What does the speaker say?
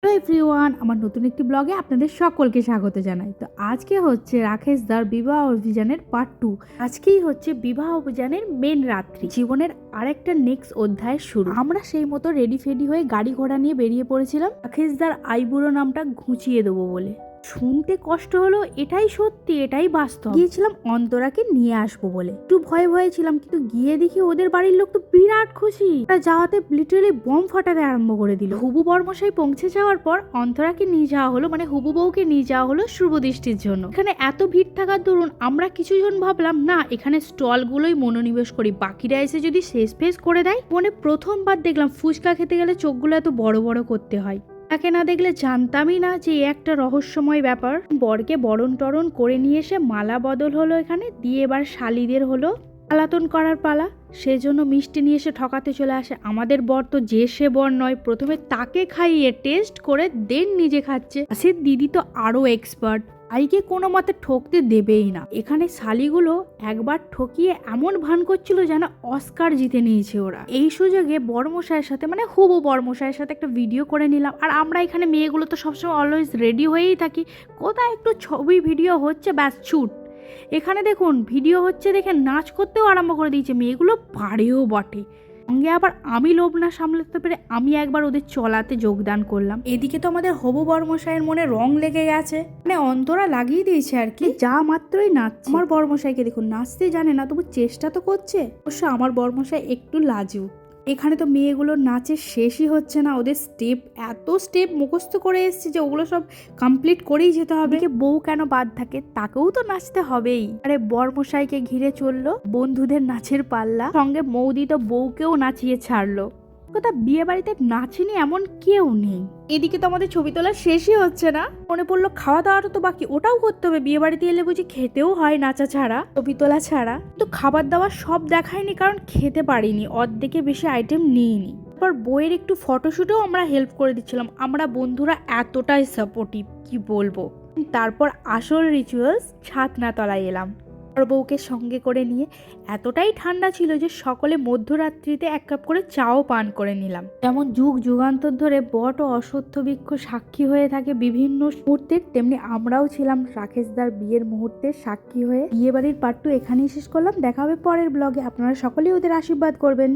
Hello everyone, আমার নতুন একটি ব্লগে আপনাদের সকলকে স্বাগত জানাই। তো আজকে হচ্ছে রাকেশ দার বিবাহ অভিযানের পার্ট 2। আজকেই হচ্ছে বিবাহ অভিযানের মেন রাত্রি, জীবনের আরেকটা নেক্সট অধ্যায় শুরু। আমরা সেই মতো রেডি ফেডি হয়ে গাড়ি ঘোড়া নিয়ে বেরিয়ে পড়েছিলাম রাকেশ দার আইবুড়ো নামটা ঘুচিয়ে দেবো বলে। শুনতে কষ্ট হলো, এটাই সত্যি, এটাই বাস্তব। গিয়েছিলাম অন্তরাকে নিয়ে আসবো বলে, একটু ভয়ে ভয়ে ছিলাম, কিন্তু গিয়ে দেখি ওদের বাড়ির লোক তো বিরাট খুশি। ওরা যাওয়াতে লিটারালি বম ফাটাতে আরম্ভ করে দিল। হুবু বর্মশাই পৌঁছে যাওয়ার পর অন্তরাকে নিয়ে যাওয়া হলো, মানে হুবু বউকে নিয়ে যাওয়া হলো শুভদৃষ্টির জন্য। এখানে এত ভিড় থাকার দরুন আমরা কিছুজন ভাবলাম না, এখানে স্টলগুলোই মনোনিবেশ করি, বাকিরা এসে যদি শেষ ফেস করে দেয়। মনে প্রথমবার দেখলাম ফুচকা খেতে গেলে চোখগুলো এত বড় বড় করতে হয়। তাকে না দেখলে জানতামই না যে একটা রহস্যময় ব্যাপার। বরকে বরণ টরণ করে নিয়ে এসে মালা বদল হলো এখানে দিয়ে, এবার শালিদের হলো আলাতন করার পালা। সেজন্য মিষ্টি নিয়ে এসে ঠকাতে চলে আসে আমাদের বর। তো যে সে বর নয়, প্রথমে তাকে খাইয়ে টেস্ট করে দেন নিজে খাচ্ছে। সে দিদি তো আরো এক্সপার্ট, আইকে কোনো মতে ঠকতে দেবেই না। এখানে শালিগুলো একবার ঠকিয়ে এমন ভান করছিল যেন অস্কার জিতে নিয়েছে ওরা। এই সুযোগে বর্মশাইয়ের সাথে, মানে হুবু বর্মশাইয়ের সাথে একটা ভিডিও করে নিলাম। আর আমরা এখানে মেয়েগুলো তো সবসময় অলওয়েজ রেডি হয়েই থাকি, কোথায় একটু ছবি ভিডিও হচ্ছে ব্যাস ছুট। এখানে দেখুন ভিডিও হচ্ছে দেখে নাচ করতেও আরম্ভ করে দিয়েছে, মেয়েগুলো পারেও বটে। সঙ্গে আবার আমি লোভ না সামলাতে পেরে আমি একবার ওদের চলাতে যোগদান করলাম। এদিকে তো আমাদের হবু বর্মশাইয়ের মনে রং লেগে গেছে, মানে অন্তরা লাগিয়ে দিয়েছে আর কি। যা মাত্রই নাচছে। আমার বর্মশাইকে দেখুন, নাচতে জানে না তবু চেষ্টা তো করছে। অবশ্য আমার বর্মশাই একটু লাজুক। এখানে তো মেয়েগুলোর নাচের শেষই হচ্ছে না, ওদের স্টেপ এত স্টেপ মুখস্থ করে এসছে যে ওগুলো সব কমপ্লিট করেই যেতে হবে। বউ কেন বাদ থাকে, তাকেও তো নাচতে হবেই। আরে বর্মশাইকে ঘিরে চললো বন্ধুদের নাচের পাল্লা, সঙ্গে মৌদি তো বউকেও নাচিয়ে ছাড়লো। কথা বিয়ে বাড়িতে নাচেনি এমন কেউ নেই। এদিকে তো আমাদের ছবি তোলা শেষই হচ্ছে না, মনে পড়লো খাওয়া দাওয়াটা তো বাকি, ওটাও করতে হবে। বিয়ে বাড়িতে এলে বুঝি খেতেও হয় নাচা ছাড়া, ছবি তোলা ছাড়া। তো খাবার দাবার সব দেখায়নি কারণ খেতে পারিনি, অর্ধেকে বেশি আইটেম নিইনি। তারপর বইয়ের একটু ফটোশুটেও আমরা হেল্প করে দিচ্ছিলাম। আমরা বন্ধুরা এতটাই সাপোর্টিভ, কি বলবো। তারপর আসল রিচুয়ালস ছাতনা তলায় এলাম আর বউকে সঙ্গে করে নিয়ে। এতটাই ঠান্ডা ছিল যে সকলে মধ্যরাত্রিতে এক কাপ করে চাও পান করে নিলাম। যেমন যুগ যুগান্তর ধরে বট ও অশ্বত্থ বৃক্ষ সাক্ষী হয়ে থাকে বিভিন্ন মুহূর্তের, তেমনি আমরাও ছিলাম রাকেশদার বিয়ের মুহূর্তের সাক্ষী হয়ে। বিয়ে বাড়ির পার্ট 2 এখানেই শেষ করলাম। দেখা হবে পরের ব্লগে। আপনারা সকলেই ওদের আশীর্বাদ করবেন।